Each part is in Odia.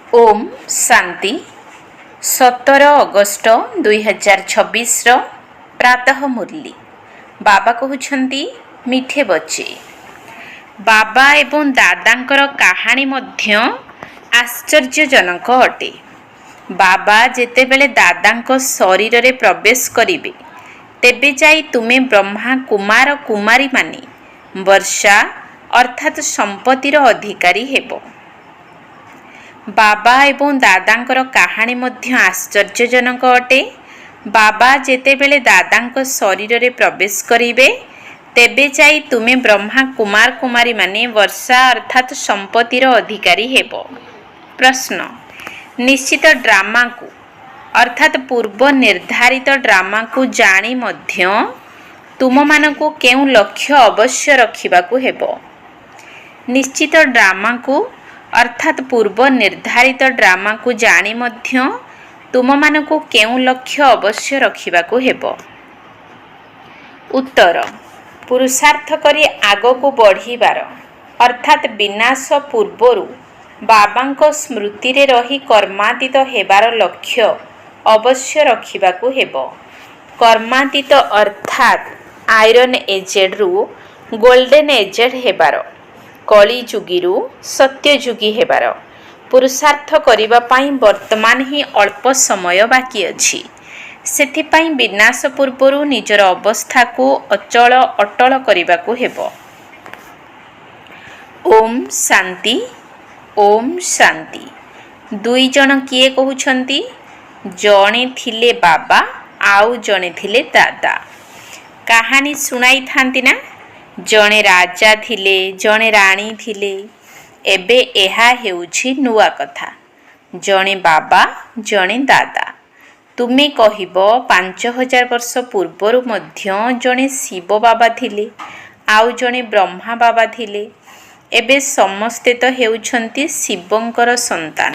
ओम शांति 17 अगस्ट 2026 प्रातः मुरली बाबा कहउछंती मिठे बच्चे बाबा एवं दादांकर कहानी मध्य आश्चर्यजनक अटे। बाबा जेतेबेले दादांक शरीर रे प्रवेश करिवे तेबे जाई तुमे ब्रह्मा कुमार कुमारी माने वर्षा अर्थात संपत्तिर अधिकारी हेबो। बाबा एवं दादांकर कहानी मध्य आश्चर्यजनक अटे। बाबा जेतेबेले दादांक शरीर रे प्रवेश करिवे तेबे जाई तुमे ब्रह्मा कुमार कुमारी माने वर्षा अर्थात संपत्तिर अधिकारी हेबो। प्रश्न निश्चित ड्रामा को अर्थात पूर्व निर्धारित ड्रामा को जानी मध्य तुम मानकु केउ लक्ष्य अवश्य रखिबाकु हेबो। निश्चित ड्रामा को अर्थात पूर्व निर्धारित ड्रामा को जानी मध्य तुम मानकु केउ लक्ष्य अवश्य रखिबाकु हेबो। उत्तर पुरुषार्थ करी आगो को बढ़िबार अर्थात विनाश पूर्वरु बाबांको स्मृति रे रही कर्मातीत हेबार लक्ष्य अवश्य रखिबाकु हेबो। कर्मातीत अर्थात आयरन एजेड रु गोल्डन एजेड हेबार कली जुगीरु सत्य जुगी हेबार पुरुषार्थ करिबा पाई वर्तमान ही अल्प समय बाकी अछि। सेथिपाई विनाश पूर्वरु निजर अवस्था को अचल अटल करिबाकु हेबो। ओम शांति ओम शांति। दुई जन किए कहउछंती जणे थिले बाबा आउ जणे थिले दादा। कहानी सुनाई थांती ना जणे राजा थिले जणे राणी थिले। एबे एहा हेउछि नुआ कथा जणे बाबा जणे दादा। तुमे कहिबो 5000 वर्ष पूर्वरु मध्य जणे शिव बाबा थिले आउ जणे ब्रह्मा बाबा थिले। एबे समस्ते तो हेउछंती शिवंकर संतान।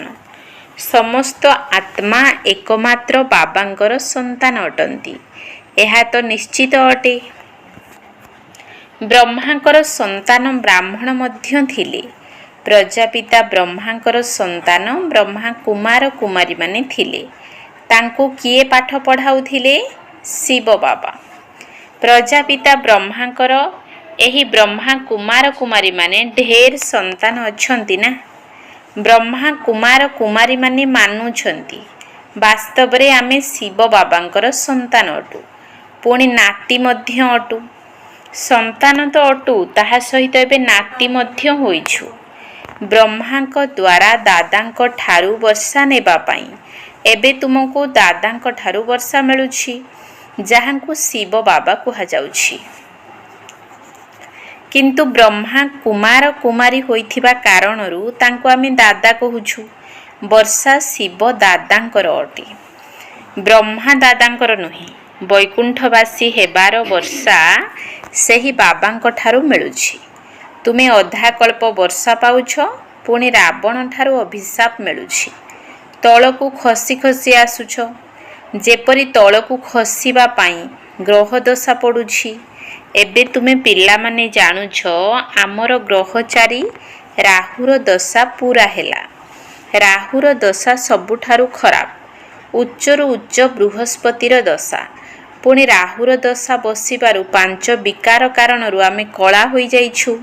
समस्त आत्मा एकमात्र बाबांकर संतान अटंती एहा तो निश्चित अटे। ब्रह्मांकर संतान ब्राह्मण मध्य थिले। प्रजापिता ब्रह्मांकर संतान ब्रह्मा कुमार कुमारी माने थिले। तांको किए पाठ पढ़ाउथिले शिव बाबा। प्रजापिता ब्रह्मांकर एही ब्रह्मा कुमार कुमारी माने ढेर संतान अछंती ना। ब्रह्मा कुमार कुमारी माने मानुछंती वास्तव रे आमे शिव बाबांकर संतान अटु पुणी नाती मध्य अटु। संतान तो अटु ताहा सहित एबे नाती मध्य होइछु। ब्रह्मांक द्वारा दादांक ठारू वर्षा नेबा पाई एबे तुमको दादांक ठारू वर्षा मिलुछि जहांकु शिव बाबा कुहा जाउछि। किंतु ब्रह्मा कुमार कुमारी होइथिबा कारणरु तांको आमे दादा कहूछु। वर्षा शिव दादांकर अटे ब्रह्मा दादांकर नुहे। वैकुंठवासी हेबार वर्षा सेही बाबांक ठारू मिलुछि। तुमे अधा कल्प वर्षा पाउछ पुणी रावण ठारू अभिशाप मिलुछि। तळकु खसी खसी आसुछ जेपरि तळकु खसीबा पाई ग्रह दशा पडुछि। एबे तुमे पिल्ला माने जानुछ आमर ग्रहचारी राहुर दशा पूरा हेला। राहुर दशा सबुठारू खराब उच्चरु उच्च बृहस्पतिर दशा पुणी राहुर दशा बसिबारु 5 विकार कारणरु आमे कला होई जाइछु।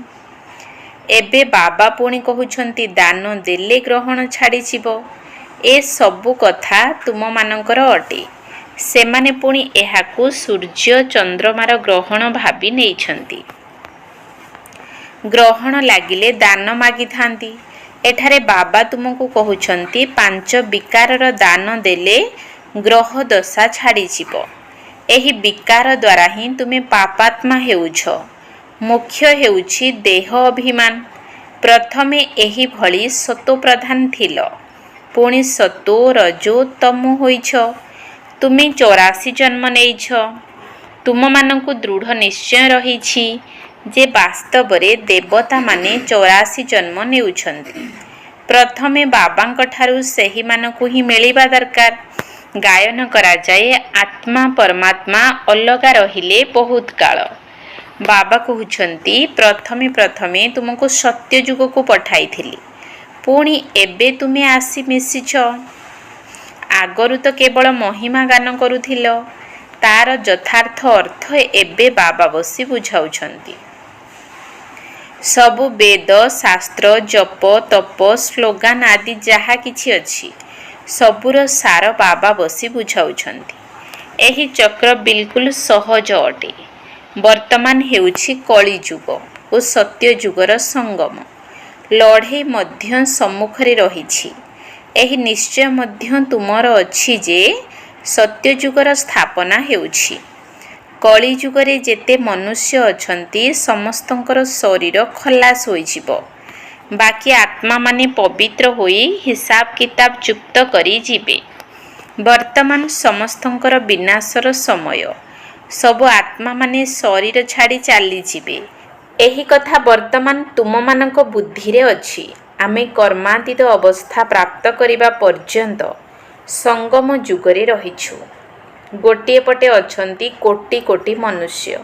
एबे बाबा पुणी कहउछंती दान देले ग्रहण छाड़ी जीवो। ए सबु कथा तुम मानकर अटे। सेमाने पुणी एहाकु सूर्य चंद्रमार ग्रहण भाबी नेइछंती। ग्रहण लागिले दान मागी थांती। एठारे बाबा तुमको कहउछंती 5 विकारर दान देले ग्रह दशा छाड़ी जीवो। एही विकार द्वारा ही तुमे पापात्मा हेउछ। मुख्य हेउछि देह अभिमान। प्रथमे एही भली सतो प्रधान थिल पुणी सतो रजो तमो होइछ। तुमे 84 जन्म नेइछ। तुम मानकु दृढ़ निश्चय रहिछि जे वास्तव रे देवता माने 84 जन्म नेउछंती। प्रथमे बाबांक ठारू सेही मानकु ही मिलिबा दरकार। गायन करा जाए आत्मा परमात्मा अलगा रहिले बहुत काल। बाबा कहउछंती प्रथमे प्रथमे तुमको सत्य जुग को पठाइथिली ପୁଣି ଏବେ ତୁମେ ଆସି ମିଶିଛ। ଆଗରୁ ତ କେବଳ ମହିମା ଗାନ କରୁଥିଲ। ତାର ଯଥାର୍ଥ ଅର୍ଥ ଏବେ ବାବା ବସି ବୁଝାଉଛନ୍ତି। ସବୁ ବେଦ, ଶାସ୍ତ୍ର, ଜପ, ତପ, ସ୍ଲୋଗାନ ଆଦି ଯାହା କିଛି ଅଛି, ସବୁର ସାର ବାବା ବସି ବୁଝାଉଛନ୍ତି। ଏହି ଚକ୍ର ବିଲକୁଲ ସହଜ ଅଟେ। ବର୍ତ୍ତମାନ ହେଉଛି କଳିଯୁଗ ଓ ସତ୍ୟଯୁଗର ସଙ୍ଗମ। ଲଢ଼େଇ ମଧ୍ୟ ସମ୍ମୁଖରେ ରହିଛି। ଏହି ନିଶ୍ଚୟ ମଧ୍ୟ ତୁମର ଅଛି ଯେ ସତ୍ୟଯୁଗର ସ୍ଥାପନା ହେଉଛି। କଳିଯୁଗରେ ଯେତେ ମନୁଷ୍ୟ ଅଛନ୍ତି ସମସ୍ତଙ୍କର ଶରୀର ଖଲାସ ହୋଇଯିବ। ବାକି ଆତ୍ମାମାନେ ପବିତ୍ର ହୋଇ ହିସାବ କିତାବ ଯୁକ୍ତ କରି ଯିବେ। ବର୍ତ୍ତମାନ ସମସ୍ତଙ୍କର ବିନାଶର ସମୟ। ସବୁ ଆତ୍ମାମାନେ ଶରୀର ଛାଡ଼ି ଚାଲିଯିବେ। ଏହି କଥା ବର୍ତ୍ତମାନ ତୁମମାନଙ୍କ ବୁଦ୍ଧିରେ ଅଛି। ଆମେ କର୍ମାତୀତ ଅବସ୍ଥା ପ୍ରାପ୍ତ କରିବା ପର୍ଯ୍ୟନ୍ତ ସଙ୍ଗମ ଯୁଗରେ ରହିଛୁ। ଗୋଟିଏ ପଟେ ଅଛନ୍ତି କୋଟି କୋଟି ମନୁଷ୍ୟ,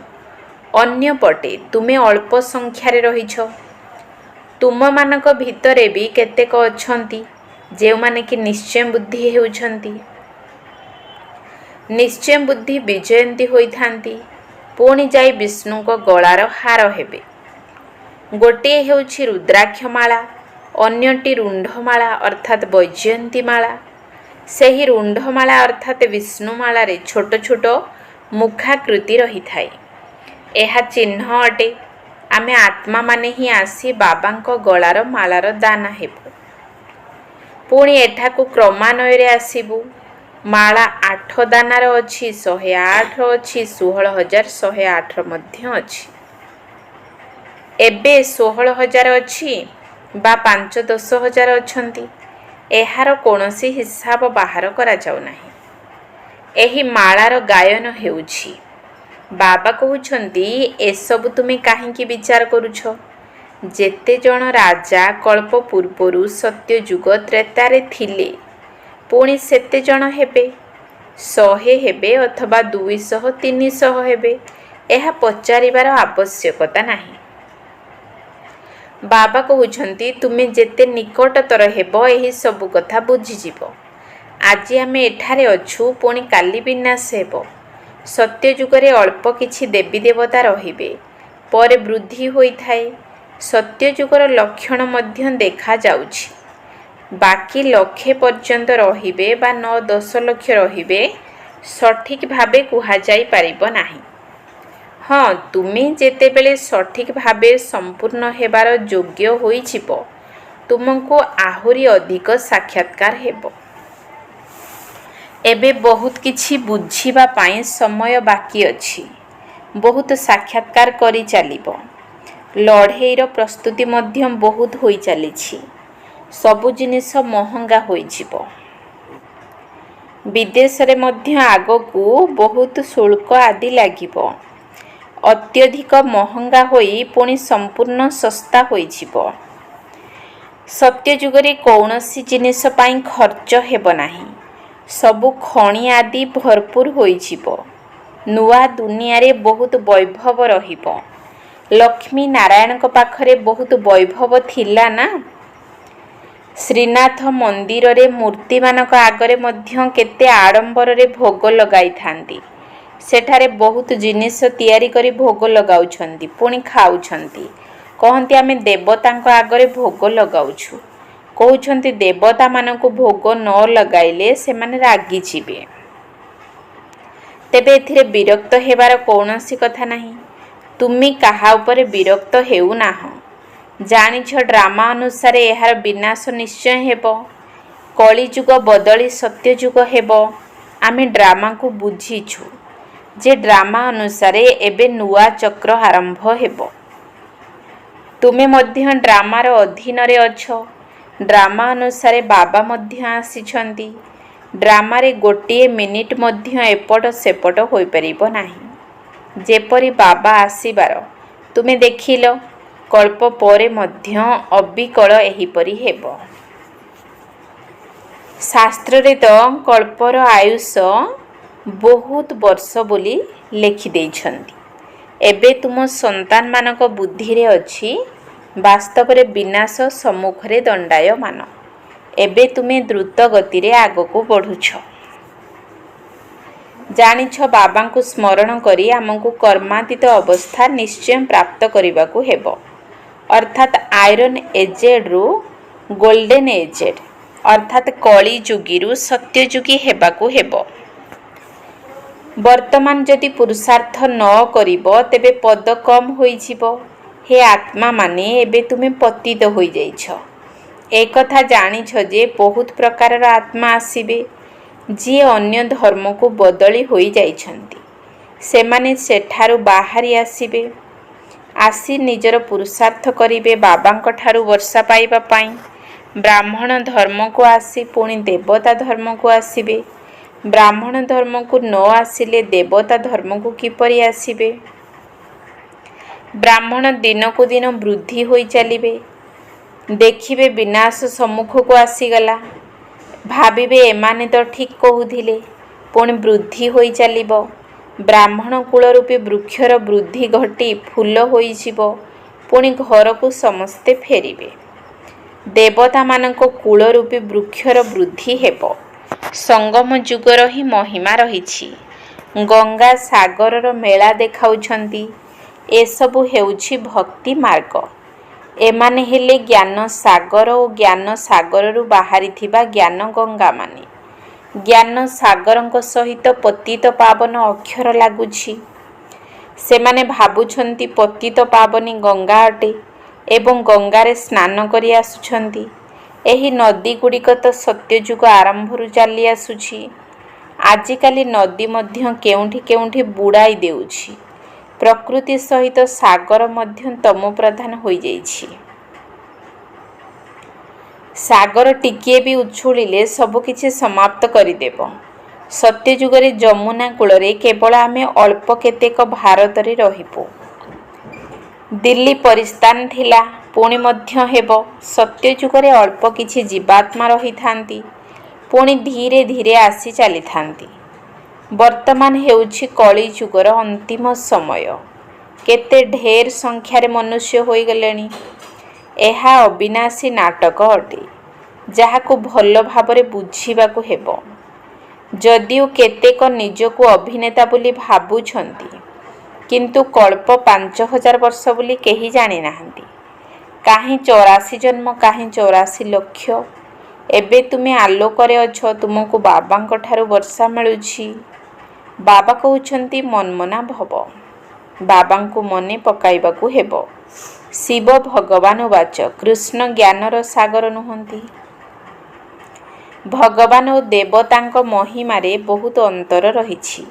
ଅନ୍ୟ ପଟେ ତୁମେ ଅଳ୍ପ ସଂଖ୍ୟାରେ ରହିଛ। ତୁମମାନଙ୍କ ଭିତରେ ବି କେତେକ ଅଛନ୍ତି ଯେଉଁମାନେ କି ନିଶ୍ଚୟ ବୁଦ୍ଧି ହେଉଛନ୍ତି। ନିଶ୍ଚୟ ବୁଦ୍ଧି ବିଜୟନ୍ତୀ ହୋଇଥାନ୍ତି। ପୁଣି ଯାଇ ବିଷ୍ଣୁଙ୍କ ଗଳାର ହାର ହେବେ। ଗୋଟିଏ ହେଉଛି ରୁଦ୍ରାକ୍ଷମାଳା, ଅନ୍ୟଟି ରୁଣ୍ଡମାଳା ଅର୍ଥାତ୍ ବୈଜୟନ୍ତୀମାଳା। ସେହି ରୁଣ୍ଡମାଳା ଅର୍ଥାତ୍ ବିଷ୍ଣୁମାଳାରେ ଛୋଟ ଛୋଟ ମୁଖାକୃତି ରହିଥାଏ। ଏହା ଚିହ୍ନ ଅଟେ ଆମେ ଆତ୍ମାମାନେ ହିଁ ଆସି ବାବାଙ୍କ ଗଳାର ମାଳାର ଦାନ ହେବୁ। ପୁଣି ଏଠାକୁ କ୍ରମାନ୍ୱୟରେ ଆସିବୁ। ମାଳା 8 ଦାନାର ଅଛି, 108 ଅଛି, 16,108 ମଧ୍ୟ ଅଛି। ଏବେ 16,000 ଅଛି ବା 5-10 ହଜାର ଅଛନ୍ତି, ଏହାର କୌଣସି ହିସାବ ବାହାର କରାଯାଉନାହିଁ। ଏହି ମାଳାର ଗାୟନ ହେଉଛି। ବାବା କହୁଛନ୍ତି ଏସବୁ ତୁମେ କାହିଁକି ବିଚାର କରୁଛ? ଯେତେଜଣ ରାଜା କଳ୍ପ ପୂର୍ବରୁ ସତ୍ୟଯୁଗ ତ୍ରେତାରେ ଥିଲେ ପୁଣି ସେତେଜଣ ହେବେ। 100 ହେବେ ଅଥବା 200-300 ହେବେ, ଏହା ପଚାରିବାର ଆବଶ୍ୟକତା ନାହିଁ। ବାବା କହୁଛନ୍ତି ତୁମେ ଯେତେ ନିକଟତର ହେବ ଏହି ସବୁ କଥା ବୁଝିଯିବ। ଆଜି ଆମେ ଏଠାରେ ଅଛୁ, ପୁଣି କାଲି ବିନାଶ ହେବ। ସତ୍ୟଯୁଗରେ ଅଳ୍ପ କିଛି ଦେବୀ ଦେବତା ରହିବେ, ପରେ ବୃଦ୍ଧି ହୋଇଥାଏ। ସତ୍ୟଯୁଗର ଲକ୍ଷଣ ମଧ୍ୟ ଦେଖାଯାଉଛି। ବାକି ଲକ୍ଷେ ପର୍ଯ୍ୟନ୍ତ ରହିବେ ବା 9-10 ଲକ୍ଷ ରହିବେ, ସଠିକ୍ ଭାବେ କୁହାଯାଇ ପାରିବ ନାହିଁ। ହଁ, ତୁମେ ଯେତେବେଳେ ସଠିକ୍ ଭାବେ ସମ୍ପୂର୍ଣ୍ଣ ହେବାର ଯୋଗ୍ୟ ହୋଇଯିବ, ତୁମକୁ ଆହୁରି ଅଧିକ ସାକ୍ଷାତକାର ହେବ। ଏବେ ବହୁତ କିଛି ବୁଝିବା ପାଇଁ ସମୟ ବାକି ଅଛି। ବହୁତ ସାକ୍ଷାତକାର କରି ଚାଲିବ। ଲଢ଼େଇର ପ୍ରସ୍ତୁତି ମଧ୍ୟ ବହୁତ ହୋଇ ଚାଲିଛି। ସବୁ ଜିନିଷ ମହଙ୍ଗା ହୋଇଯିବ। ବିଦେଶରେ ମଧ୍ୟ ଆଗକୁ ବହୁତ ଶୁଳ୍କ ଆଦି ଲାଗିବ। ଅତ୍ୟଧିକ ମହଙ୍ଗା ହୋଇ ପୁଣି ସମ୍ପୂର୍ଣ୍ଣ ଶସ୍ତା ହୋଇଯିବ। ସତ୍ୟଯୁଗରେ କୌଣସି ଜିନିଷ ପାଇଁ ଖର୍ଚ୍ଚ ହେବ ନାହିଁ। ସବୁ ଖଣି ଆଦି ଭରପୁର ହୋଇଯିବ। ନୂଆ ଦୁନିଆରେ ବହୁତ ବୈଭବ ରହିବ। ଲକ୍ଷ୍ମୀ ନାରାୟଣଙ୍କ ପାଖରେ ବହୁତ ବୈଭବ ଥିଲା ନା। ଶ୍ରୀନାଥ ମନ୍ଦିରରେ ମୂର୍ତ୍ତିମାନଙ୍କ ଆଗରେ ମଧ୍ୟ କେତେ ଆଡ଼ମ୍ବରରେ ଭୋଗ ଲଗାଇଥାନ୍ତି। ସେଠାରେ ବହୁତ ଜିନିଷ ତିଆରି କରି ଭୋଗ ଲଗାଉଛନ୍ତି, ପୁଣି ଖାଉଛନ୍ତି। କହନ୍ତି ଆମେ ଦେବତାଙ୍କ ଆଗରେ ଭୋଗ ଲଗାଉଛୁ। କହୁଛନ୍ତି ଦେବତାମାନଙ୍କୁ ଭୋଗ ନ ଲଗାଇଲେ ସେମାନେ ରାଗିଯିବେ। ତେବେ ଏଥିରେ ବିରକ୍ତ ହେବାର କୌଣସି କଥା ନାହିଁ। ତୁମେ କାହା ଉପରେ ବିରକ୍ତ ହେଉନାହଁ। ଜାଣିଛ ଡ୍ରାମା ଅନୁସାରେ ଏହାର ବିନାଶ ନିଶ୍ଚୟ ହେବ। କଳିଯୁଗ ବଦଳି ସତ୍ୟଯୁଗ ହେବ। ଆମେ ଡ୍ରାମାକୁ ବୁଝିଛୁ ଯେ ଡ୍ରାମା ଅନୁସାରେ ଏବେ ନୂଆ ଚକ୍ର ଆରମ୍ଭ ହେବ। ତୁମେ ମଧ୍ୟ ଡ୍ରାମାର ଅଧୀନରେ ଅଛ। ଡ୍ରାମା ଅନୁସାରେ ବାବା ମଧ୍ୟ ଆସିଛନ୍ତି। ଡ୍ରାମାରେ ଗୋଟିଏ ମିନିଟ୍ ମଧ୍ୟ ଏପଟ ସେପଟ ହୋଇପାରିବ ନାହିଁ। ଯେପରି ବାବା ଆସିବାର ତୁମେ ଦେଖିଲ, କଳ୍ପ ପରେ ମଧ୍ୟ ଅବିକଳ ଏହିପରି ହେବ। ଶାସ୍ତ୍ରରେ ତ କଳ୍ପର ଆୟୁଷ ବହୁତ ବର୍ଷ ବୋଲି ଲେଖିଦେଇଛନ୍ତି। ଏବେ ତୁମ ସନ୍ତାନମାନଙ୍କ ବୁଦ୍ଧିରେ ଅଛି ବାସ୍ତବରେ ବିନାଶ ସମ୍ମୁଖରେ ଦଣ୍ଡାୟମାନ। ଏବେ ତୁମେ ଦ୍ରୁତ ଗତିରେ ଆଗକୁ ବଢ଼ୁଛ। ଜାଣିଛ ବାବାଙ୍କୁ ସ୍ମରଣ କରି ଆମକୁ କର୍ମାତୀତ ଅବସ୍ଥା ନିଶ୍ଚୟ ପ୍ରାପ୍ତ କରିବାକୁ ହେବ, ଅର୍ଥାତ୍ ଆଇରନ୍ ଏଜେଡ଼ରୁ ଗୋଲ୍ଡେନ୍ ଏଜେଡ୍, ଅର୍ଥାତ୍ କଳି ଯୁଗୀରୁ ସତ୍ୟଯୁଗୀ ହେବାକୁ ହେବ। ବର୍ତ୍ତମାନ ଯଦି ପୁରୁଷାର୍ଥ ନ କରିବ ତେବେ ପଦ କମ୍ ହୋଇଯିବ। ହେ ଆତ୍ମାମାନେ, ଏବେ ତୁମେ ପତିତ ହୋଇଯାଇଛ। ଏକଥା ଜାଣିଛ ଯେ ବହୁତ ପ୍ରକାରର ଆତ୍ମା ଆସିବେ, ଯିଏ ଅନ୍ୟ ଧର୍ମକୁ ବଦଳି ହୋଇଯାଇଛନ୍ତି। ସେମାନେ ସେଠାରୁ ବାହାରି ଆସିବେ, ଆସି ନିଜର ପୁରୁଷାର୍ଥ କରିବେ ବାବାଙ୍କ ଠାରୁ ବର୍ଷା ପାଇବା ପାଇଁ। ବ୍ରାହ୍ମଣ ଧର୍ମକୁ ଆସି ପୁଣି ଦେବତା ଧର୍ମକୁ ଆସିବେ। ବ୍ରାହ୍ମଣ ଧର୍ମକୁ ନ ଆସିଲେ ଦେବତା ଧର୍ମକୁ କିପରି ଆସିବେ? ବ୍ରାହ୍ମଣ ଦିନକୁ ଦିନ ବୃଦ୍ଧି ହୋଇ ଚାଲିବେ। ଦେଖିବେ ବିନାଶ ସମ୍ମୁଖକୁ ଆସିଗଲା। ଭାବିବେ ଏମାନେ ତ ଠିକ୍ କହୁଥିଲେ। ପୁଣି ବୃଦ୍ଧି ହୋଇ ଚାଲିବ। ବ୍ରାହ୍ମଣ କୂଳ ରୂପୀ ବୃକ୍ଷର ବୃଦ୍ଧି ଘଟି ଫୁଲ ହୋଇଯିବ। ପୁଣି ଘରକୁ ସମସ୍ତେ ଫେରିବେ। ଦେବତାମାନଙ୍କ କୂଳ ରୂପୀ ବୃକ୍ଷର ବୃଦ୍ଧି ହେବ। ସଙ୍ଗମ ଯୁଗର ହିଁ ମହିମା ରହିଛି। ଗଙ୍ଗା ସାଗରର ମେଳା ଦେଖାଉଛନ୍ତି। ଏସବୁ ହେଉଛି ଭକ୍ତି ମାର୍ଗ। ଏମାନେ ହେଲେ ଜ୍ଞାନ ସାଗର ଓ ଜ୍ଞାନ ସାଗରରୁ ବାହାରିଥିବା ଜ୍ଞାନ ଗଙ୍ଗାମାନେ। ଜ୍ଞାନ ସାଗରଙ୍କ ସହିତ ପତିତ ପାବନ ଅକ୍ଷର ଲାଗୁଛି। ସେମାନେ ଭାବୁଛନ୍ତି ପତିତ ପାବନୀ ଗଙ୍ଗା ଅଟେ ଏବଂ ଗଙ୍ଗାରେ ସ୍ନାନ କରି ଆସୁଛନ୍ତି। ଏହି ନଦୀଗୁଡ଼ିକ ତ ସତ୍ୟଯୁଗ ଆରମ୍ଭରୁ ଚାଲି ଆସୁଛି। ଆଜିକାଲି ନଦୀ ମଧ୍ୟ କେଉଁଠି କେଉଁଠି ବୁଡ଼ାଇ ଦେଉଛି। ପ୍ରକୃତି ସହିତ ସାଗର ମଧ୍ୟ ତମୋ ପ୍ରଧାନ ହୋଇଯାଇଛି। ସାଗର ଟିକିଏ ବି ଉଛୁଳିଲେ ସବୁକିଛି ସମାପ୍ତ କରିଦେବ। ସତ୍ୟଯୁଗରେ ଯମୁନା କୂଳରେ କେବଳ ଆମେ ଅଳ୍ପ କେତେକ ଭାରତରେ ରହିବୁ। ଦିଲ୍ଲୀ ପରିସ୍ଥାନ ଥିଲା, ପୁଣି ମଧ୍ୟ ହେବ। ସତ୍ୟଯୁଗରେ ଅଳ୍ପ କିଛି ଜୀବାତ୍ମା ରହିଥାନ୍ତି, ପୁଣି ଧୀରେ ଧୀରେ ଆସି ଚାଲିଥାନ୍ତି। ବର୍ତ୍ତମାନ ହେଉଛି କଳି ଯୁଗର ଅନ୍ତିମ ସମୟ। କେତେ ଢେର ସଂଖ୍ୟାରେ ମନୁଷ୍ୟ ହୋଇଗଲେଣି। ଏହା ଅବିନାଶୀ ନାଟକ ଅଟେ, ଯାହାକୁ ଭଲ ଭାବରେ ବୁଝିବାକୁ ହେବ। ଯଦିଓ କେତେକ ନିଜକୁ ଅଭିନେତା ବୋଲି ଭାବୁଛନ୍ତି, କିନ୍ତୁ କଳ୍ପ 5000 ବର୍ଷ ବୋଲି କେହି ଜାଣିନାହାନ୍ତି। କାହିଁ 84 ଜନ୍ମ, କାହିଁ 84 ଲକ୍ଷ। ଏବେ ତୁମେ ଆଲୋକରେ ଅଛ, ତୁମକୁ ବାବାଙ୍କ ଠାରୁ ବର୍ଷା ମିଳୁଛି। ବାବା କହୁଛନ୍ତି ମନ୍ମନା ଭବ। ବାବାଙ୍କୁ ମନେ ପକାଇବାକୁ ହେବ। ଶିବ ଭଗବାନ ବାଚ, କୃଷ୍ଣ ଜ୍ଞାନର ସାଗର ନୁହନ୍ତି। ଭଗବାନ ଓ ଦେବତାଙ୍କ ମହିମାରେ ବହୁତ ଅନ୍ତର ରହିଛି।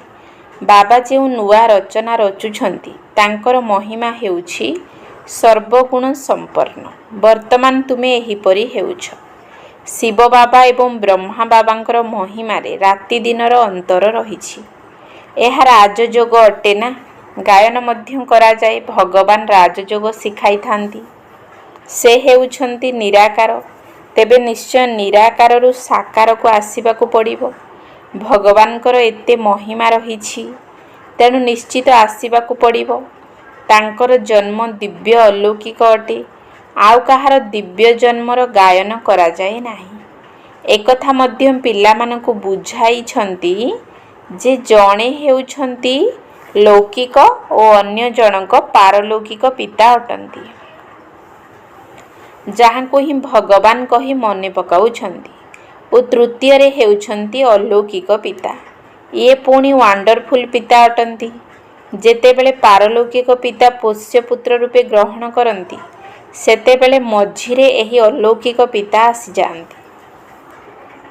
ବାବା ଯେଉଁ ନୂଆ ରଚନା ରଚୁଛନ୍ତି, ତାଙ୍କର ମହିମା ହେଉଛି ସର୍ବଗୁଣ ସମ୍ପନ୍ନ। ବର୍ତ୍ତମାନ ତୁମେ ଏହିପରି ହେଉଛ। ଶିବ ବାବା ଏବଂ ବ୍ରହ୍ମା ବାବାଙ୍କର ମହିମାରେ ରାତି ଦିନର ଅନ୍ତର ରହିଛି। ଏହା ରାଜଯୋଗ ଅଟେ ନା। ଗାୟନ ମଧ୍ୟ କରାଯାଏ। ଭଗବାନ ରାଜଯୋଗ ଶିଖାଇଥାନ୍ତି। ସେ ହେଉଛନ୍ତି ନିରାକାର। ତେବେ ନିଶ୍ଚୟ ନିରାକାରରୁ ସାକାରକୁ ଆସିବାକୁ ପଡ଼ିବ। ଭଗବାନଙ୍କର ଏତେ ମହିମା ରହିଛି, ତେଣୁ ନିଶ୍ଚିତ ଆସିବାକୁ ପଡ଼ିବ। ତାଙ୍କର ଜନ୍ମ ଦିବ୍ୟ ଅଲୌକିକ ଅଟେ। ଆଉ କାହାର ଦିବ୍ୟ ଜନ୍ମର ଗାୟନ କରାଯାଏ ନାହିଁ। ଏକଥା ମଧ୍ୟ ପିଲାମାନଙ୍କୁ ବୁଝାଇଛନ୍ତି ଯେ ଜଣେ ହେଉଛନ୍ତି ଲୌକିକ ଓ ଅନ୍ୟ ଜଣଙ୍କ ପାରଲୌକିକ ପିତା ଅଟନ୍ତି, ଯାହାଙ୍କୁ ହିଁ ଭଗବାନ କହି ମନେ ପକାଉଛନ୍ତି। ଓ ତୃତୀୟରେ ହେଉଛନ୍ତି ଅଲୌକିକ ପିତା। ଇଏ ପୁଣି ୱାଣ୍ଡରଫୁଲ୍ ପିତା ଅଟନ୍ତି। ଯେତେବେଳେ ପାରଲୌକିକ ପିତା ପୋଷ୍ୟପୁତ୍ର ରୂପେ ଗ୍ରହଣ କରନ୍ତି, ସେତେବେଳେ ମଝିରେ ଏହି ଅଲୌକିକ ପିତା ଆସିଯାଆନ୍ତି।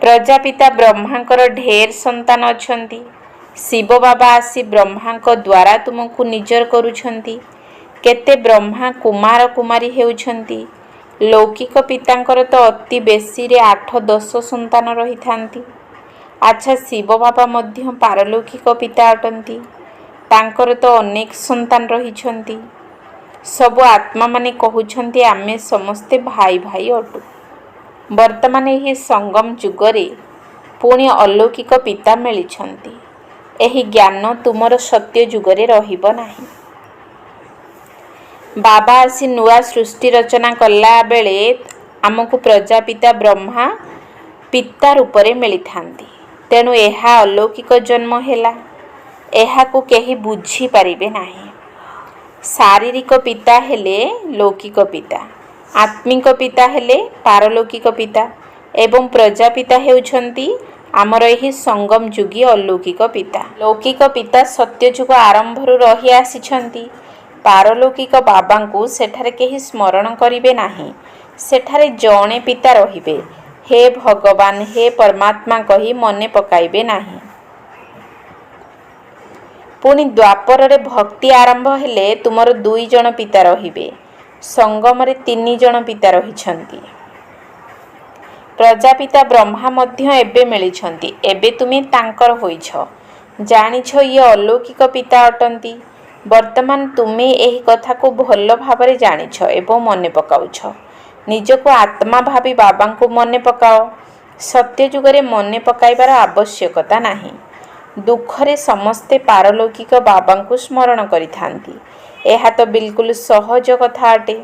ପ୍ରଜାପିତା ବ୍ରହ୍ମାଙ୍କର ଢେର ସନ୍ତାନ ଅଛନ୍ତି। ଶିବ ବାବା ଆସି ବ୍ରହ୍ମାଙ୍କ ଦ୍ୱାରା ତୁମକୁ ନିଜର କରୁଛନ୍ତି। କେତେ ବ୍ରହ୍ମା କୁମାର କୁମାରୀ ହେଉଛନ୍ତି। ଲୌକିକ ପିତାଙ୍କର ତ ଅତି ବେଶୀରେ 8-10 ସନ୍ତାନ ରହିଥାନ୍ତି। ଆଚ୍ଛା, ଶିବ ବାବା ମଧ୍ୟ ପାରଲୌକିକ ପିତା ଅଟନ୍ତି। ତାଙ୍କର ତ ଅନେକ ସନ୍ତାନ ରହିଛନ୍ତି। ସବୁ ଆତ୍ମାମାନେ କହୁଛନ୍ତି ଆମେ ସମସ୍ତେ ଭାଇ ଭାଇ ଅଟୁ। ବର୍ତ୍ତମାନ ଏହି ସଙ୍ଗମ ଯୁଗରେ ପୁଣି ଅଲୌକିକ ପିତା ମିଳିଛନ୍ତି। ଏହି ଜ୍ଞାନ ତୁମର ସତ୍ୟ ଯୁଗରେ ରହିବ ନାହିଁ। ବାବା ଆସି ନୂଆ ସୃଷ୍ଟି ରଚନା କଲା ବେଳେ ଆମକୁ ପ୍ରଜାପିତା ବ୍ରହ୍ମା ପିତା ରୂପରେ ମିଳିଥାନ୍ତି। ତେଣୁ ଏହା ଅଲୌକିକ ଜନ୍ମ ହେଲା। ଏହାକୁ କେହି ବୁଝିପାରିବେ ନାହିଁ। ଶାରୀରିକ ପିତା ହେଲେ ଲୌକିକ ପିତା, ଆତ୍ମିକ ପିତା ହେଲେ ପାରଲୌକିକ ପିତା ଏବଂ ପ୍ରଜାପିତା ହେଉଛନ୍ତି ଆମର ଏହି ସଙ୍ଗମ ଯୁଗୀ ଅଲୌକିକ ପିତା। ଲୌକିକ ପିତା ସତ୍ୟଯୁଗ ଆରମ୍ଭରୁ ରହି ଆସିଛନ୍ତି। ପାରଲୌକିକ ବାବାଙ୍କୁ ସେଠାରେ କେହି ସ୍ମରଣ କରିବେ ନାହିଁ। ସେଠାରେ ଜଣେ ପିତା ରହିବେ। ହେ ଭଗବାନ, ହେ ପରମାତ୍ମା କହି ମନେ ପକାଇବେ ନାହିଁ। ପୁଣି ଦ୍ୱାପରରେ ଭକ୍ତି ଆରମ୍ଭ ହେଲେ ତୁମର 2 ଜଣ ପିତା ରହିବେ। ସଙ୍ଗମରେ 3 ଜଣ ପିତା ରହିଛନ୍ତି। ପ୍ରଜାପିତା ବ୍ରହ୍ମା ମଧ୍ୟ ଏବେ ମିଳିଛନ୍ତି। ଏବେ ତୁମେ ତାଙ୍କର ହୋଇଛ। ଜାଣିଛ ଇଏ ଅଲୌକିକ ପିତା ଅଟନ୍ତି। ବର୍ତ୍ତମାନ ତୁମେ ଏହି କଥାକୁ ଭଲ ଭାବରେ ଜାଣିଛ ଏବଂ ମନେ ପକାଉଛ। ନିଜକୁ ଆତ୍ମା ଭାବି ବାବାଙ୍କୁ ମନେ ପକାଅ। ସତ୍ୟ ଯୁଗରେ ମନେ ପକାଇବାର ଆବଶ୍ୟକତା ନାହିଁ। ଦୁଃଖରେ ସମସ୍ତେ ପାରଲୌକିକ ବାବାଙ୍କୁ ସ୍ମରଣ କରିଥାନ୍ତି। ଏହା ତ ବିଲକୁଲ ସହଜ କଥା ଅଟେ।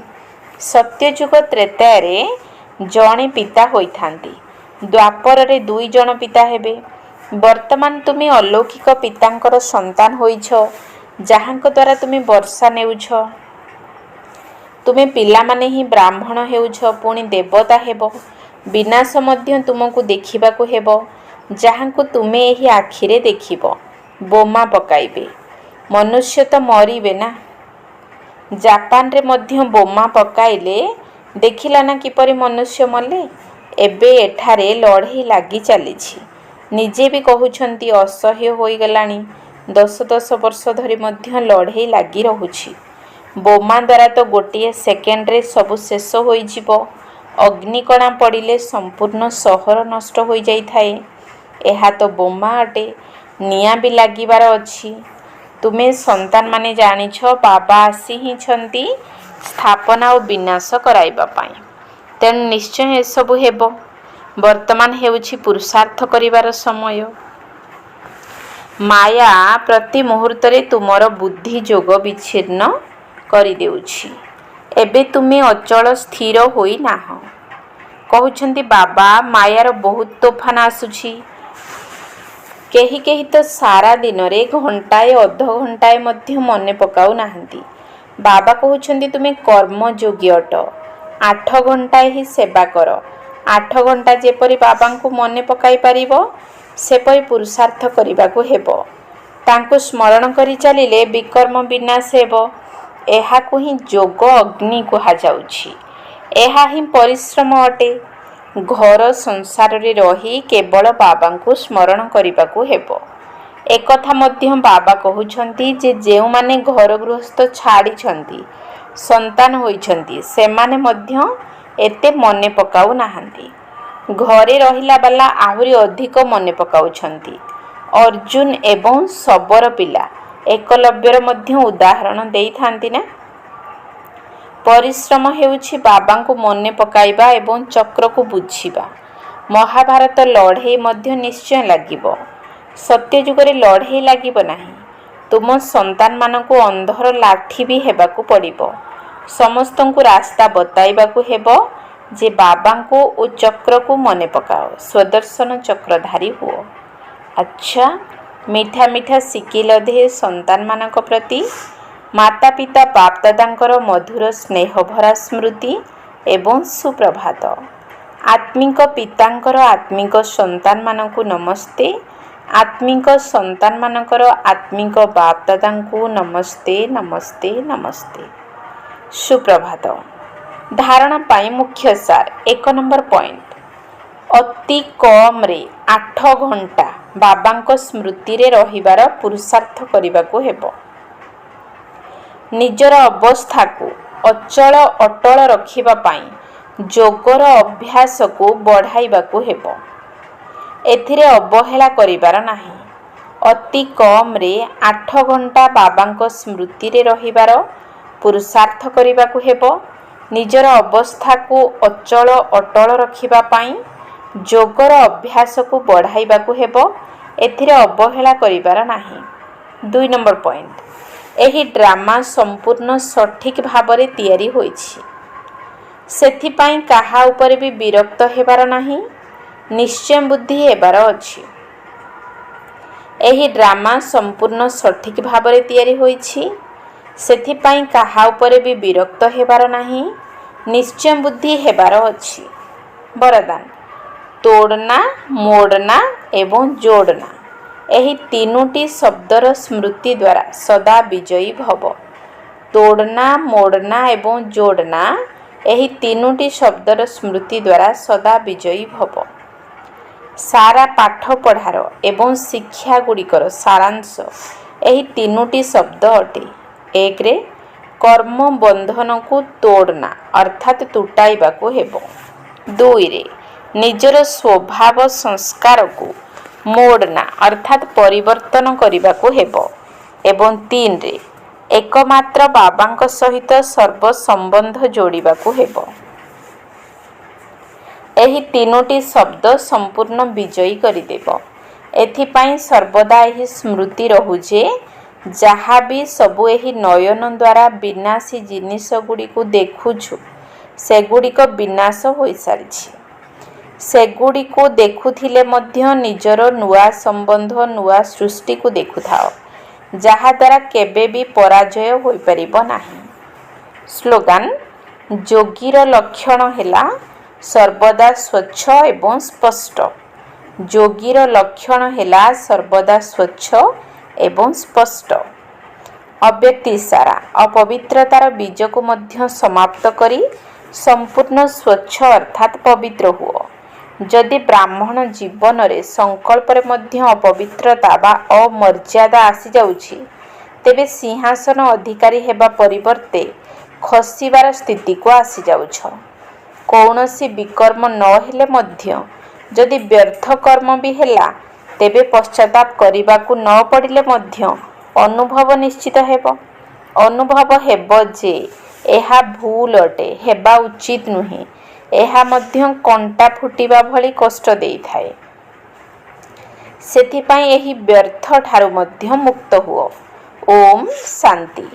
ସତ୍ୟଯୁଗ ତ୍ରେତାୟରେ ଜଣେ ପିତା ହୋଇଥାନ୍ତି। ଦ୍ୱାପରରେ 2 ଜଣ ପିତା ହେବେ। ବର୍ତ୍ତମାନ ତୁମେ ଅଲୌକିକ ପିତାଙ୍କର ସନ୍ତାନ ହୋଇଛ, ଯାହାଙ୍କ ଦ୍ୱାରା ତୁମେ ବର୍ଷା ନେଉଛ। ତୁମେ ପିଲାମାନେ ହିଁ ବ୍ରାହ୍ମଣ ହେଉଛ, ପୁଣି ଦେବତା ହେବ। ବିନାଶ ମଧ୍ୟ ତୁମକୁ ଦେଖିବାକୁ ହେବ, ଯାହାଙ୍କୁ ତୁମେ ଏହି ଆଖିରେ ଦେଖିବ। ବୋମା ପକାଇବେ। ମନୁଷ୍ୟ ତ ମରିବେ ନା। ଜାପାନରେ ମଧ୍ୟ ବୋମା ପକାଇଲେ ଦେଖିଲ ନା କିପରି ମନୁଷ୍ୟ ମଲେ। ଏବେ ଏଠାରେ ଲଢ଼େଇ ଲାଗି ଚାଲିଛି। ନିଜେ ବି କହୁଛନ୍ତି ଅସହ୍ୟ ହୋଇଗଲାଣି। 10 ବର୍ଷ ଧରି ମଧ୍ୟ ଲଢ଼େଇ ଲାଗି ରହୁଛି। ବୋମା ଦ୍ୱାରା ତ ଗୋଟିଏ ସେକେଣ୍ଡରେ ସବୁ ଶେଷ ହୋଇଯିବ। ଅଗ୍ନିକଣା ପଡ଼ିଲେ ସମ୍ପୂର୍ଣ୍ଣ ସହର ନଷ୍ଟ ହୋଇଯାଇଥାଏ। ଏହା ତ ବୋମା ଅଟେ। ନିଆଁ ବି ଲାଗିବାର ଅଛି। ତୁମେ ସନ୍ତାନମାନେ ଜାଣିଛ ବାବା ଆସିଛନ୍ତି ସ୍ଥାପନା ଓ ବିନାଶ କରାଇବା ପାଇଁ। ତେଣୁ ନିଶ୍ଚୟ ଏସବୁ ହେବ। ବର୍ତ୍ତମାନ ହେଉଛି ପୁରୁଷାର୍ଥ କରିବାର ସମୟ। ମାୟା ପ୍ରତି ମୁହୂର୍ତ୍ତରେ ତୁମର ବୁଦ୍ଧି ଯୋଗ ବିଚ୍ଛିନ୍ନ କରିଦେଉଛି। ଏବେ ତୁମେ ଅଚଳ ସ୍ଥିର ହୋଇନାହଁ। କହୁଛନ୍ତି ବାବା ମାୟାର ବହୁତ ତୋଫାନ ଆସୁଛି। କେହି କେହି ତ ସାରା ଦିନରେ ଘଣ୍ଟାଏ ଅଧଘଣ୍ଟାଏ ମଧ୍ୟ ମନେ ପକାଉ ନାହାନ୍ତି। ବାବା କହୁଛନ୍ତି ତୁମେ କର୍ମଯୋଗୀ ଅଟ। 8 ଘଣ୍ଟାଏ ହିଁ ସେବା କର। 8 ଘଣ୍ଟା ଯେପରି ବାବାଙ୍କୁ ମନେ ପକାଇ ପାରିବ, ସେପରି ପୁରୁଷାର୍ଥ କରିବାକୁ ହେବ। ତାଙ୍କୁ ସ୍ମରଣ କରି ଚାଲିଲେ ବିକର୍ମ ବିନାଶ ହେବ। ଏହାକୁ ହିଁ ଯୋଗ ଅଗ୍ନି କୁହାଯାଉଛି। ଏହା ହିଁ ପରିଶ୍ରମ ଅଟେ। ଘର ସଂସାରରେ ରହି କେବଳ ବାବାଙ୍କୁ ସ୍ମରଣ କରିବାକୁ ହେବ। ଏକଥା ମଧ୍ୟ ବାବା କହୁଛନ୍ତି ଯେ ଯେଉଁମାନେ ଘର ଗୃହସ୍ଥ ଛାଡ଼ିଛନ୍ତି, ସନ୍ତାନ ହୋଇଛନ୍ତି, ସେମାନେ ମଧ୍ୟ ଏତେ ମନେ ପକାଉ ନାହାନ୍ତି। ଘରେ ରହିଲା ବାଲା ଆହୁରି ଅଧିକ ମନେ ପକାଉଛନ୍ତି। ଅର୍ଜୁନ ଏବଂ ଶବର ପିଲା ଏକଲବ୍ୟର ମଧ୍ୟ ଉଦାହରଣ ଦେଇଥାନ୍ତି ନା। ପରିଶ୍ରମ ହେଉଛି ବାବାଙ୍କୁ ମନେ ପକାଇବା ଏବଂ ଚକ୍ରକୁ ବୁଝିବା। ମହାଭାରତ ଲଢ଼େଇ ମଧ୍ୟ ନିଶ୍ଚୟ ଲାଗିବ। ସତ୍ୟ ଯୁଗରେ ଲଢ଼େଇ ଲାଗିବ ନାହିଁ। ତୁମ ସନ୍ତାନମାନଙ୍କୁ ଅନ୍ଧର ଲାଠି ବି ହେବାକୁ ପଡ଼ିବ। ସମସ୍ତଙ୍କୁ ରାସ୍ତା ବତାଇବାକୁ ହେବ ଯେ ବାବାଙ୍କୁ ଓ ଚକ୍ରକୁ ମନେ ପକାଅ। ସ୍ୱଦର୍ଶନ ଚକ୍ରଧାରୀ ହୁଅ। ଆଚ୍ଛା, ମିଠା ମିଠା ଶିକିଲ ଦେ ସନ୍ତାନମାନଙ୍କ ପ୍ରତି। ମାତା ପିତା ବାପ ଦାଦାଙ୍କର ମଧୁର ସ୍ନେହଭରା ସ୍ମୃତି ଏବଂ ସୁପ୍ରଭାତ। ଆତ୍ମିକ ପିତାଙ୍କର ଆତ୍ମିକ ସନ୍ତାନମାନଙ୍କୁ ନମସ୍ତେ। ଆତ୍ମିକ ସନ୍ତାନମାନଙ୍କର ଆତ୍ମିକ ବାପ ଦାଦାଙ୍କୁ ନମସ୍ତେ ନମସ୍ତେ ନମସ୍ତେ। ସୁପ୍ରଭାତ। ଧାରଣା ପାଇଁ ମୁଖ୍ୟ ସାର। 1 ନମ୍ବର ପଏଣ୍ଟ। ଅତି କମରେ 8 ଘଣ୍ଟା ବାବାଙ୍କ ସ୍ମୃତିରେ ରହିବାର ପୁରୁଷାର୍ଥ କରିବାକୁ ହେବ। ନିଜର ଅବସ୍ଥାକୁ ଅଚଳ ଅଟଳ ରଖିବା ପାଇଁ ଯୋଗର ଅଭ୍ୟାସକୁ ବଢ଼ାଇବାକୁ ହେବ। ଏଥିରେ ଅବହେଳା କରିବାର ନାହିଁ। ଅତି କମରେ 8 ଘଣ୍ଟା ବାବାଙ୍କ ସ୍ମୃତିରେ ରହିବାର ପୁରୁଷାର୍ଥ କରିବାକୁ ହେବ। ନିଜର ଅବସ୍ଥାକୁ ଅଚଳ ଅଟଳ ରଖିବା ପାଇଁ ଯୋଗର ଅଭ୍ୟାସକୁ ବଢ଼ାଇବାକୁ ହେବ। ଏଥିରେ ଅବହେଳା କରିବାର ନାହିଁ। 2 ନମ୍ବର ପଏଣ୍ଟ। ଏହି ଡ୍ରାମା ସମ୍ପୂର୍ଣ୍ଣ ସଠିକ୍ ଭାବରେ ତିଆରି ହୋଇଛି। ସେଥିପାଇଁ କାହା ଉପରେ ବି ବିରକ୍ତ ହେବାର ନାହିଁ, ନିଶ୍ଚୟ ବୁଦ୍ଧି ହେବାର ଅଛି। ଏହି ଡ୍ରାମା ସମ୍ପୂର୍ଣ୍ଣ ସଠିକ୍ ଭାବରେ ତିଆରି ହୋଇଛି। ସେଥିପାଇଁ କାହା ଉପରେ ବି ବିରକ୍ତ ହେବାର ନାହିଁ, ନିଶ୍ଚୟ ବୁଦ୍ଧି ହେବାର ଅଛି। ବରଦାନ ତୋଡ଼ନା, ମୋଡ଼ନା ଏବଂ ଯୋଡ଼ନା ଏହି ତିନୋଟି ଶବ୍ଦର ସ୍ମୃତି ଦ୍ୱାରା ସଦା ବିଜୟୀ ଭବ। ତୋଡ଼ନା, ମୋଡ଼ନା ଏବଂ ଯୋଡ଼ନା ଏହି ତିନୋଟି ଶବ୍ଦର ସ୍ମୃତି ଦ୍ୱାରା ସଦା ବିଜୟୀ ଭବ। ସାରା ପାଠ ପଢ଼ାର ଏବଂ ଶିକ୍ଷାଗୁଡ଼ିକର ସାରାଂଶ ଏହି ତିନୋଟି ଶବ୍ଦ ଅଟେ। 1ରେ କର୍ମ ବନ୍ଧନକୁ ତୋଡ଼ନା ଅର୍ଥାତ୍ ତୁଟାଇବାକୁ ହେବ। 2ରେ ନିଜର ସ୍ୱଭାବ ସଂସ୍କାରକୁ ମୋଡ଼ନା ଅର୍ଥାତ୍ ପରିବର୍ତ୍ତନ କରିବାକୁ ହେବ। ଏବଂ 3ରେ ଏକମାତ୍ର ବାବାଙ୍କ ସହିତ ସର୍ବ ସମ୍ବନ୍ଧ ଯୋଡ଼ିବାକୁ ହେବ। ଏହି ତିନୋଟି ଶବ୍ଦ ସମ୍ପୂର୍ଣ୍ଣ ବିଜୟୀ କରିଦେବ। ଏଥିପାଇଁ ସର୍ବଦା ଏହି ସ୍ମୃତି ରହୁ ଯେ ଯାହା ବି ସବୁ ଏହି ନୟନ ଦ୍ୱାରା ବିନାଶୀ ଜିନିଷଗୁଡ଼ିକୁ ଦେଖୁଛୁ, ସେଗୁଡ଼ିକ ବିନାଶ ହୋଇସାରିଛି। ସେଗୁଡ଼ିକୁ ଦେଖୁଥିଲେ ମଧ୍ୟ ନିଜର ନୂଆ ସମ୍ବନ୍ଧ, ନୂଆ ସୃଷ୍ଟିକୁ ଦେଖୁଥାଅ, ଯାହାଦ୍ୱାରା କେବେ ବି ପରାଜୟ ହୋଇପାରିବ ନାହିଁ। ସ୍ଲୋଗାନ ଯୋଗୀର ଲକ୍ଷଣ ହେଲା ସର୍ବଦା ସ୍ୱଚ୍ଛ ଏବଂ ସ୍ପଷ୍ଟ। ଯୋଗୀର ଲକ୍ଷଣ ହେଲା ସର୍ବଦା ସ୍ୱଚ୍ଛ ଏବଂ ସ୍ପଷ୍ଟ। ଅବ୍ୟକ୍ତ ଇଶାରା ଅପବିତ୍ରତାର ବୀଜକୁ ମଧ୍ୟ ସମାପ୍ତ କରି ସମ୍ପୂର୍ଣ୍ଣ ସ୍ୱଚ୍ଛ ଅର୍ଥାତ୍ ପବିତ୍ର ହୁଅ। ଯଦି ବ୍ରାହ୍ମଣ ଜୀବନରେ ସଂକଳ୍ପରେ ମଧ୍ୟ ଅପବିତ୍ରତା ବା ଅମର୍ଯ୍ୟାଦା ଆସିଯାଉଛି, ତେବେ ସିଂହାସନ ଅଧିକାରୀ ହେବା ପରିବର୍ତ୍ତେ ଖସିବାର ସ୍ଥିତିକୁ ଆସିଯାଉଛ। କୌଣସି ବିକର୍ମ ନ ହେଲେ ମଧ୍ୟ ଯଦି ବ୍ୟର୍ଥ କର୍ମ ବି ହେଲା, ତେବେ ପଶ୍ଚାତାପ କରିବାକୁ ନ ପଡ଼ିଲେ ମଧ୍ୟ ଅନୁଭବ ନିଶ୍ଚିତ ହେବ। ଅନୁଭବ ହେବ ଯେ ଏହା ଭୁଲ ଅଟେ, ହେବା ଉଚିତ ନୁହେଁ। ଏହା ମଧ୍ୟ କଣ୍ଟା ଫୁଟିବା ଭଳି କଷ୍ଟ ଦେଇଥାଏ। ସେଥିପାଇଁ ଏହି ବ୍ୟର୍ଥ ଠାରୁ ମଧ୍ୟ ମୁକ୍ତ ହୁଅ। ଓମ୍ ଶାନ୍ତି।